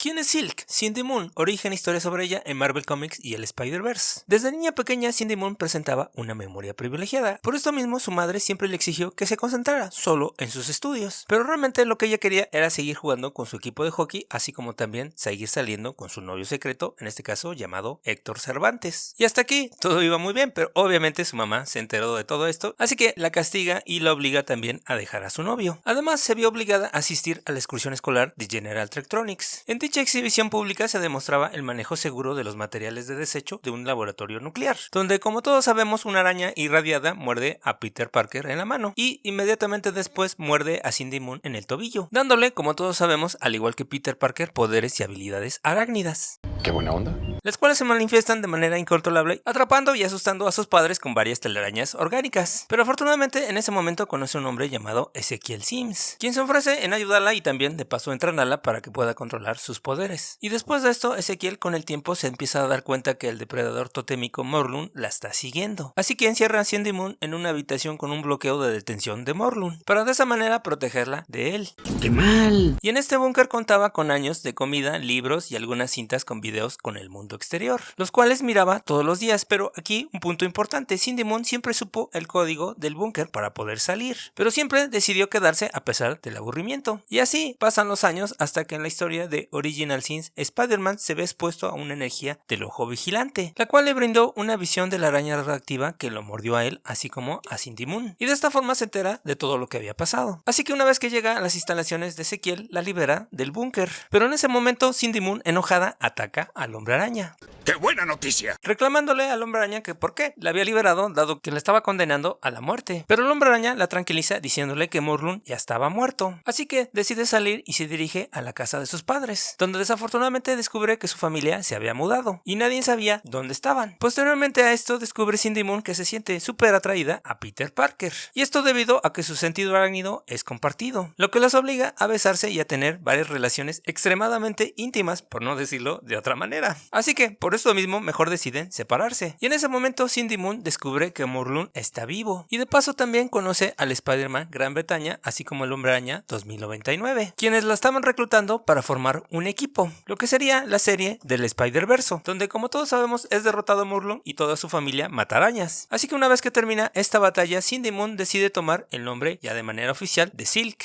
¿Quién es Silk? Cindy Moon, origen e historia sobre ella en Marvel Comics y el Spider-Verse. Desde niña pequeña, Cindy Moon presentaba una memoria privilegiada. Por esto mismo, su madre siempre le exigió que se concentrara solo en sus estudios. Pero realmente lo que ella quería era seguir jugando con su equipo de hockey, así como también seguir saliendo con su novio secreto, en este caso llamado Héctor Cervantes. Y hasta aquí todo iba muy bien, pero obviamente su mamá se enteró de todo esto, así que la castiga y la obliga también a dejar a su novio. Además, se vio obligada a asistir a la excursión escolar de General Electronics. En dicha exhibición pública se demostraba el manejo seguro de los materiales de desecho de un laboratorio nuclear, donde como todos sabemos una araña irradiada muerde a Peter Parker en la mano y inmediatamente después muerde a Cindy Moon en el tobillo, dándole, como todos sabemos, al igual que Peter Parker, poderes y habilidades arácnidas. Qué buena onda. Las cuales se manifiestan de manera incontrolable, atrapando y asustando a sus padres con varias telarañas orgánicas. Pero afortunadamente en ese momento conoce a un hombre llamado Ezequiel Sims, quien se ofrece en ayudarla y también de paso entrenarla para que pueda controlar sus poderes. Y después de esto, Ezequiel con el tiempo se empieza a dar cuenta que el depredador totémico Morlun la está siguiendo. Así que encierra a Cindy Moon en una habitación con un bloqueo de detención de Morlun, para de esa manera protegerla de él. ¡Qué mal! Y en este búnker contaba con años de comida, libros y algunas cintas con videos con el mundo exterior, los cuales miraba todos los días. Pero aquí un punto importante: Cindy Moon siempre supo el código del búnker para poder salir, pero siempre decidió quedarse a pesar del aburrimiento. Y así pasan los años hasta que en la historia de Original Sins, Spider-Man se ve expuesto a una energía del ojo vigilante, la cual le brindó una visión de la araña radioactiva que lo mordió a él, así como a Cindy Moon, y de esta forma se entera de todo lo que había pasado. Así que una vez que llega a las instalaciones de Ezequiel, la libera del búnker, pero en ese momento Cindy Moon, enojada, ataca al Hombre Araña, ¡Qué buena noticia! reclamándole al Hombre Araña que por qué la había liberado dado que la estaba condenando a la muerte. Pero el Hombre Araña la tranquiliza diciéndole que Morlun ya estaba muerto, así que decide salir y se dirige a la casa de sus padres, donde desafortunadamente descubre que su familia se había mudado y nadie sabía dónde estaban. Posteriormente a esto descubre Cindy Moon que se siente súper atraída a Peter Parker, y esto debido a que su sentido arácnido es compartido, lo que los obliga a besarse y a tener varias relaciones extremadamente íntimas, por no decirlo de otra manera. Así que por eso mismo mejor deciden separarse, y en ese momento Cindy Moon descubre que Morlun está vivo, y de paso también conoce al Spider-Man Gran Bretaña, así como el Hombre Araña 2099, quienes la estaban reclutando para formar un equipo, lo que sería la serie del Spider-Verse, donde como todos sabemos es derrotado Morlun y toda su familia mata arañas. Así que una vez que termina esta batalla, Cindy Moon decide tomar el nombre ya de manera oficial de Silk,